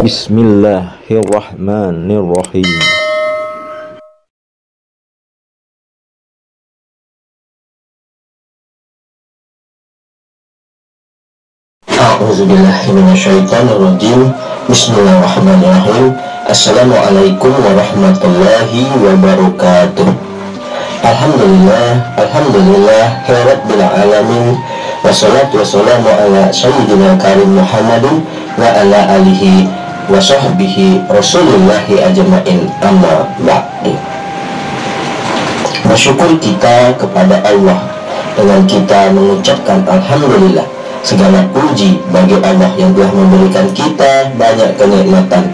Bismillahirrahmanirrahim. A'udzubillahi minasyaitonirrajim. Bismillahirrahmanirrahim. Assalamualaikum warahmatullahi wabarakatuh. Alhamdulillah rabbil alamin. Wassalatu wassalamu ala sayyidina karim Muhammadin wa ala alihi wa sahbihi rasulillahi ajma'in, amma ba'du. Bersyukur kita kepada Allah dengan kita mengucapkan alhamdulillah. Segala puji bagi Allah yang telah memberikan kita banyak kenikmatan.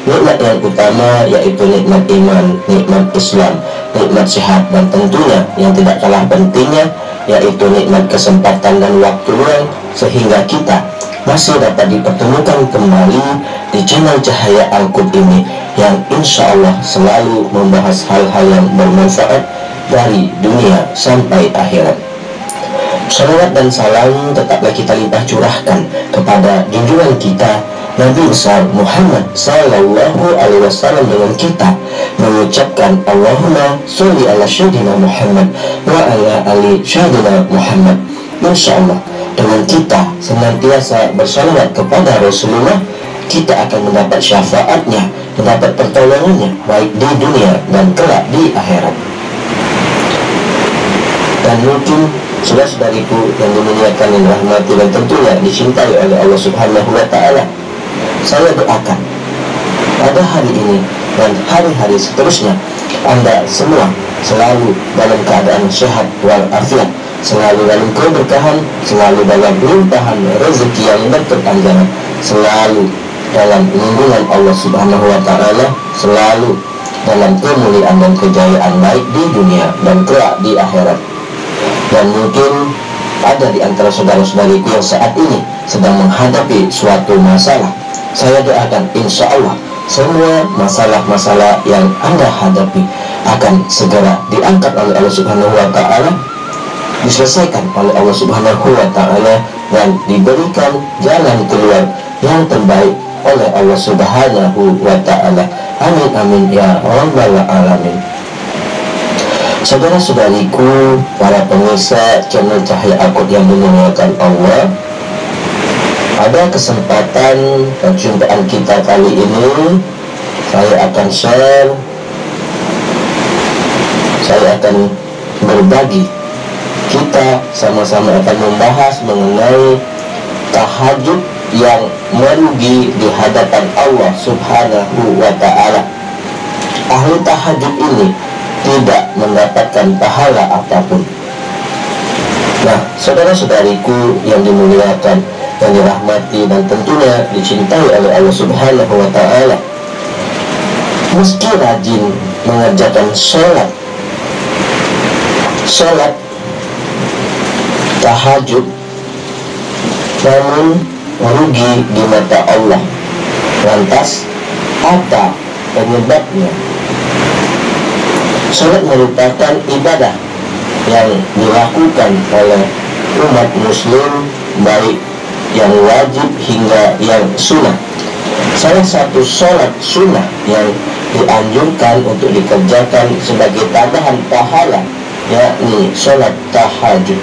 Nikmat yang utama yaitu nikmat iman, nikmat Islam, nikmat sehat, dan tentunya yang tidak kalah pentingnya yaitu nikmat kesempatan dan waktu luang, sehingga kita masih dapat dipertemukan kembali di channel Cahaya Al-Qud ini yang insya Allah selalu membahas hal-hal yang bermanfaat dari dunia sampai akhirat. Salawat dan salam tetaplah kita limpah curahkan kepada junjungan kita Nabi besar Muhammad Sallallahu Alaihi Wasallam, dengan kita mengucapkan Allahumma sholli ala Sayyidina Muhammad wa ala ali Sayyidina Muhammad. Insya Allah dengan kita senantiasa bersalawat kepada Rasulullah, kita akan mendapat syafaatnya, mendapat pertolongannya baik di dunia dan kelak di akhirat. Dan mungkin saudara-saudariku yang dimuliakan, yang dirahmati dan tentunya dicintai oleh Allah Subhanahu wa Ta'ala, saya doakan pada hari ini dan hari-hari seterusnya Anda semua selalu dalam keadaan sehat walafiat, selalu dalam keberkahan, selalu dalam limpahan rezeki yang berkepanjangan, selalu dalam lindungan Allah Subhanahu wa Ta'ala, selalu dalam kemuliaan dan kejayaan baik di dunia dan kelak di akhirat. Dan mungkin ada di antara saudara-saudariku yang saat ini sedang menghadapi suatu masalah. Saya doakan insya Allah semua masalah-masalah yang Anda hadapi akan segera diangkat oleh Allah Subhanahu wa Ta'ala, diselesaikan oleh Allah Subhanahu wa Ta'ala, dan diberikan jalan keluar yang terbaik oleh Allah Subhanahu wa Ta'ala. Amin amin ya rabbal alamin. Saudara-saudariku, para pemirsa channel Cahaya Al-Qud yang dimuliakan Allah, pada kesempatan perjumpaan kita kali ini saya akan berbagi, kita sama-sama akan membahas mengenai tahajud yang merugi di hadapan Allah Subhanahu wa Ta'ala. Ahli tahajud ini tidak mendapatkan pahala apapun. Nah, saudara-saudariku yang dimuliakan, yang dirahmati dan tentunya dicintai oleh Allah Subhanahu wa Ta'ala, meski rajin mengerjakan sholat tahajud, namun merugi di mata Allah. Lantas apa penyebabnya? Sholat merupakan ibadah yang dilakukan oleh umat muslim, baik yang wajib hingga yang sunnah. Salah satu sholat sunnah yang dianjurkan untuk dikerjakan sebagai tambahan pahala yakni sholat tahajud.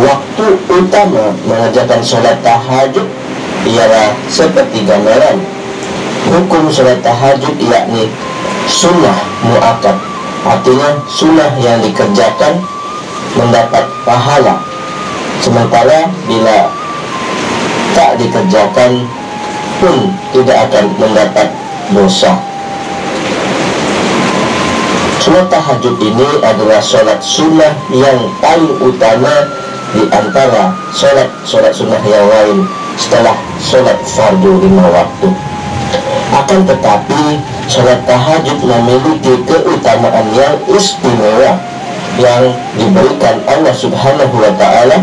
Waktu utama mengerjakan sholat tahajud ialah sepertiga malam. Hukum sholat tahajud yakni sunnah muakkad, artinya sunnah yang dikerjakan mendapat pahala, sementara bila tak dikerjakan pun tidak akan mendapat dosa. Sholat tahajud ini adalah sholat sunnah yang paling utama di antara sholat sunnah yang lain setelah sholat fardu 5 waktu. Akan tetapi sholat tahajud memiliki keutamaan yang istimewa yang diberikan Allah Subhanahu wa Ta'ala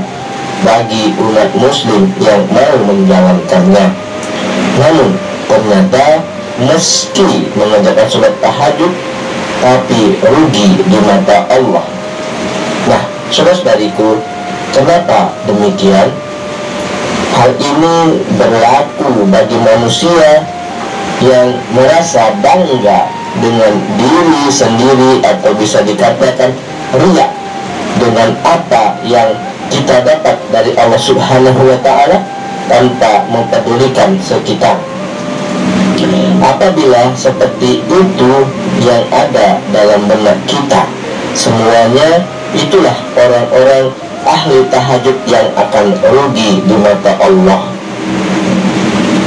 bagi umat muslim yang mau menjalankannya. Namun ternyata meski mengerjakan sholat tahajud tapi rugi di mata Allah. Nah, saudara-saudariku, kenapa demikian? Hal Hal ini berlaku bagi manusia yang merasa bangga dengan diri sendiri, atau bisa dikatakan riya dengan apa yang kita dapat dari Allah Subhanahu wa Ta'ala tanpa mempedulikan sekitar. Apabila seperti itu yang ada dalam benak kita, semuanya itulah orang-orang ahli tahajud yang akan rugi di mata Allah.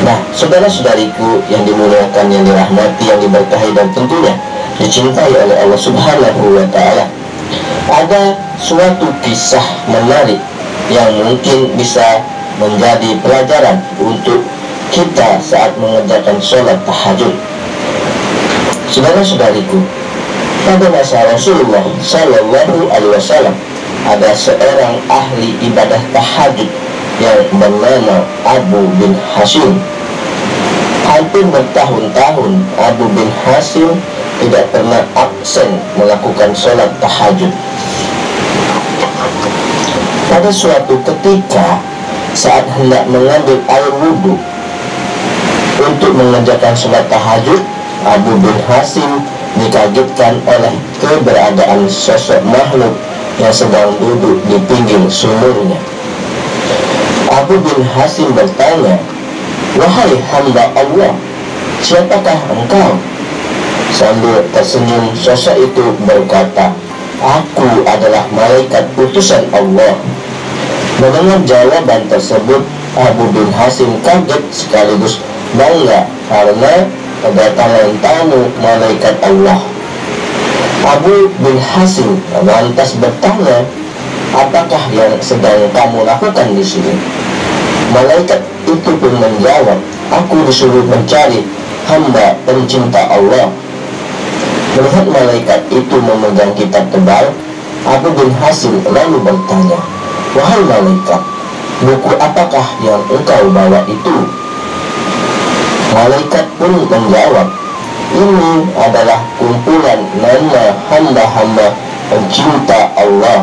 Nah, saudara-saudariku yang dimuliakan, yang dirahmati, yang diberkahi, dan tentunya dicintai oleh Allah Subhanahu wa Ta'ala, ada suatu kisah menarik yang mungkin bisa menjadi pelajaran untuk kita saat mengerjakan sholat tahajud. Saudara-saudariku, pada masa Rasulullah Sallallahu Alaihi Wasallam ada seorang ahli ibadah tahajud yang bernama Abu bin Hashim. Hampir bertahun-tahun Abu bin Hashim tidak pernah absen melakukan sholat tahajud. Pada suatu ketika saat hendak mengambil air wudhu untuk mengerjakan sholat tahajud, Abu bin Hashim dikagetkan oleh keberadaan sosok makhluk yang sedang duduk di pinggir sumurnya. Abu bin Hashim bertanya, "Wahai hamba Allah, siapakah engkau?" Sambil tersenyum, sosok itu berkata, "Aku adalah malaikat utusan Allah." Mendengar jawaban tersebut, Abu bin Hashim kaget sekaligus bangga karena kedatangan tamu malaikat Allah. Abu bin Hashim lantas bertanya, "Apakah yang sedang kamu lakukan di sini?" Malaikat itu pun menjawab, "Aku disuruh mencari hamba pencinta Allah." Melihat malaikat itu memegang kitab tebal, Abu bin Hashim lalu bertanya, "Wahai malaikat, buku apakah yang engkau bawa itu?" Malaikat pun menjawab, "Ini adalah kumpulan nama hamba-hamba pencinta Allah."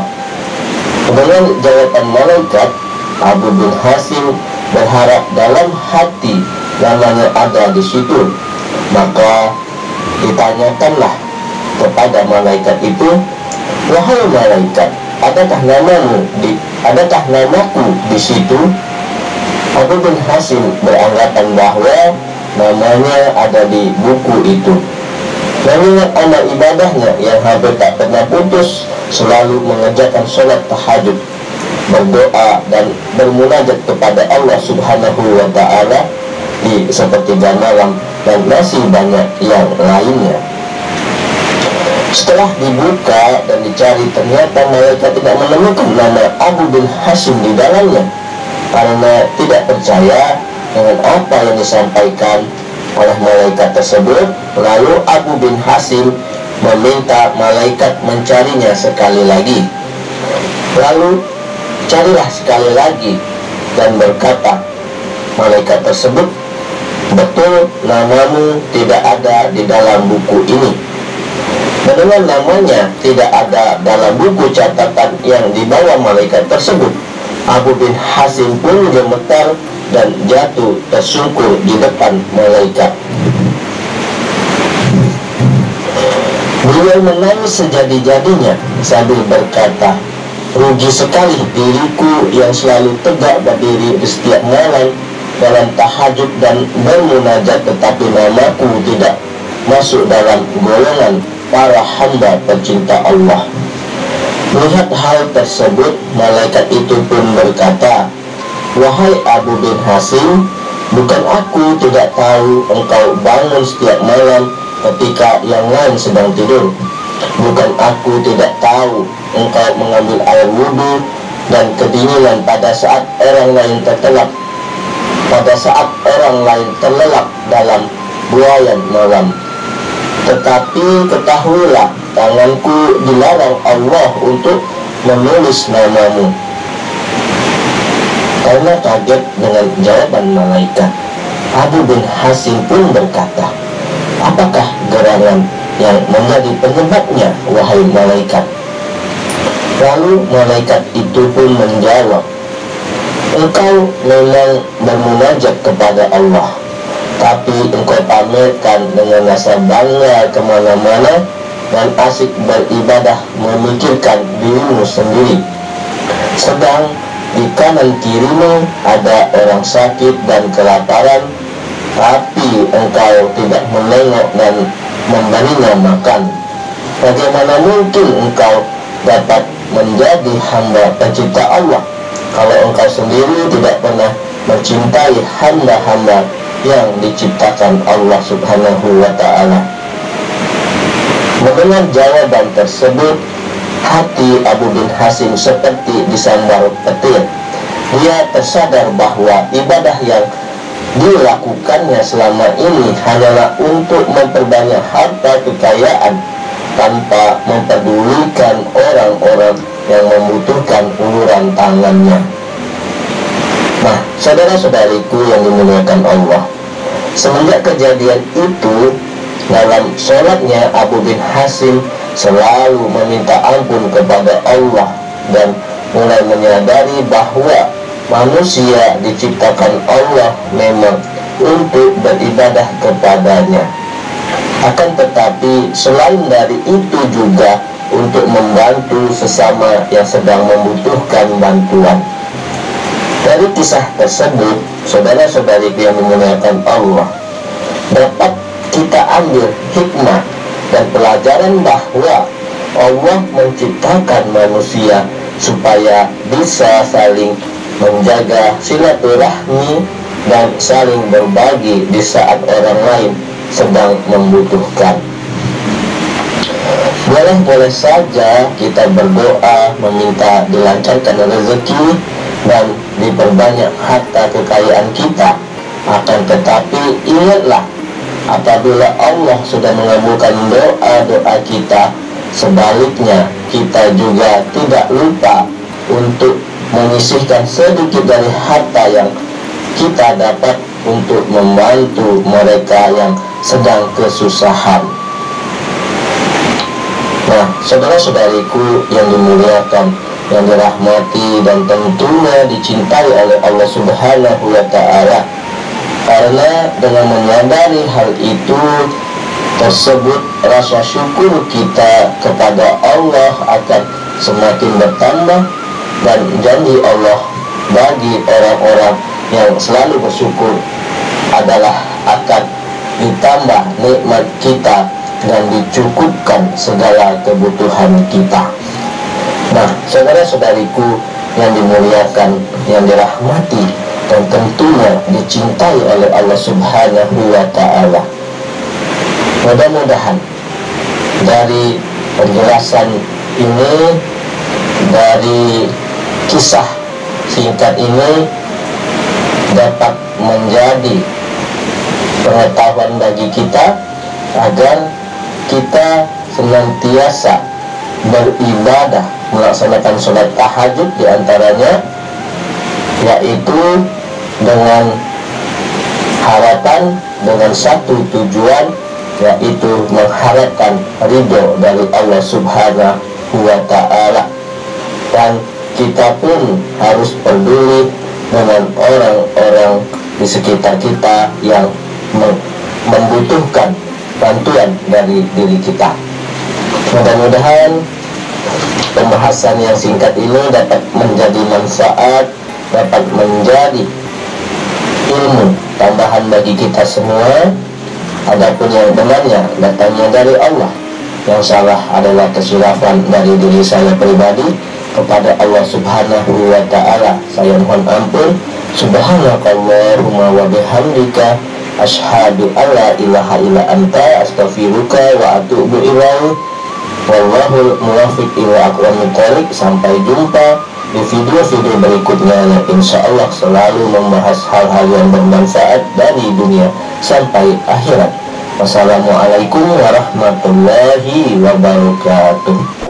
Dengan jawaban malaikat, Abu bin Hashim berharap dalam hati namanya ada di situ. Maka ditanyakanlah kepada malaikat itu, "Wahai malaikat, adakah namaku di situ?" Abu bin Hashim beranggapan bahwa namanya ada di buku itu. Mengingat amal ibadahnya yang hampir tak pernah putus, selalu mengerjakan sholat tahajud, berdoa dan bermunajat kepada Allah Subhanahu wa Ta'ala di sepertiga malam, dan masih banyak yang lainnya. Setelah dibuka dan dicari, ternyata malaikat tidak menemukan nama Abu bin Hashim di dalamnya. Karena tidak percaya dengan apa yang disampaikan oleh malaikat tersebut, lalu Abu bin Hashim meminta malaikat mencarinya sekali lagi. Lalu carilah sekali lagi dan berkata malaikat tersebut, "Betul, namamu tidak ada di dalam buku ini." Mendengar namanya tidak ada dalam buku catatan yang dibawa malaikat tersebut, Abu bin Hashim pun gemetar dan jatuh tersungkur di depan malaikat. Beliau menangis sejadi-jadinya sambil berkata, "Rugi sekali diriku yang selalu tegak berdiri di setiap malam dalam tahajud dan bermunajat, tetapi namaku tidak masuk dalam golongan para hamba pencinta Allah." Melihat hal tersebut, malaikat itu pun berkata, "Wahai Abu bin Hashim, bukan aku tidak tahu engkau bangun setiap malam ketika yang lain sedang tidur. Bukan aku tidak tahu engkau mengambil air wudhu dan kedinginan pada saat orang lain tertelap, pada saat orang lain terlelap dalam buayan malam. Tetapi ketahuilah, tanganku dilarang Allah untuk menulis namamu." Karena kaget dengan jawaban malaikat, Abu bin Hashim pun berkata, "Apakah gerangan yang menjadi penyebabnya, wahai malaikat?" Lalu malaikat itu pun menjawab, Engkau memang bermunajat kepada Allah, tapi engkau pamerkan dengan rasa bangga kemana-mana dan asik beribadah memikirkan dirimu sendiri. Sedang di kanan kirimu ada orang sakit dan kelaparan, tapi engkau tidak menengok dan memberinya makan. Bagaimana mungkin engkau dapat menjadi hamba pencipta Allah kalau engkau sendiri tidak pernah mencintai hamba-hamba yang diciptakan Allah Subhanahu wa ta'ala? Mendengar jawaban tersebut, hati Abu bin Hasim seperti disambar petir. Dia tersadar bahwa ibadah yang dilakukannya selama ini hanyalah untuk memperbanyak harta kekayaan tanpa mempedulikan orang-orang yang membutuhkan uluran tangannya. Nah, saudara-saudariku yang dimuliakan Allah, semenjak kejadian itu, dalam sholatnya Abu bin Hasim selalu meminta ampun kepada Allah dan mulai menyadari bahwa manusia diciptakan Allah memang untuk beribadah kepadanya. Akan tetapi selain dari itu juga untuk membantu sesama yang sedang membutuhkan bantuan. Dari kisah tersebut, saudara-saudari yang dimuliakan Allah, dapat kita ambil hikmah dan pelajaran bahwa Allah menciptakan manusia supaya bisa saling menjaga silaturahmi dan saling berbagi di saat orang lain sedang membutuhkan. Boleh-boleh saja kita berdoa meminta dilancarkan rezeki dan diperbanyak harta kekayaan kita. Akan tetapi ingatlah, apabila Allah sudah mengabulkan doa-doa kita, sebaliknya kita juga tidak lupa untuk menyisihkan sedikit dari harta yang kita dapat untuk membantu mereka yang sedang kesusahan. Nah, saudara-saudariku yang dimuliakan, yang dirahmati dan tentunya dicintai oleh Allah Subhanahu wa ta'ala, karena dengan menyadari hal itu tersebut, rasa syukur kita kepada Allah akan semakin bertambah, dan janji Allah bagi orang-orang yang selalu bersyukur adalah akan ditambah nikmat kita dan dicukupkan segala kebutuhan kita. Nah, saudara-saudariku yang dimuliakan, yang dirahmati dan tentunya dicintai oleh Allah Subhanahu wa ta'ala, mudah-mudahan dari penjelasan ini, dari kisah singkat ini, dapat menjadi pengetahuan bagi kita agar kita senantiasa beribadah, melaksanakan sholat tahajud diantaranya, yaitu dengan harapan, dengan satu tujuan, yaitu mengharapkan ridho dari Allah Subhanahu wa ta'ala. Dan kita pun harus peduli dengan orang-orang di sekitar kita yang membutuhkan bantuan dari diri kita. Mudah-mudahan pembahasan yang singkat ini dapat menjadi manfaat, dapat menjadi ilmu tambahan bagi kita semua. Adapun yang benarnya datangnya dari Allah, yang salah adalah kesilapan dari diri saya pribadi. Kepada Allah Subhanahu wa ta'ala saya mohon ampun. Subhanakallahumma wa bihamdika asyhadu alla ilaha illa anta astaghfiruka wa atubu ilaik. Wallahul muwaffiq ila aqwamit thoriq. Sampai jumpa di video-video berikutnya yang insyaallah selalu membahas hal-hal yang bermanfaat dari dunia sampai akhirat. Wassalamualaikum warahmatullahi wabarakatuh.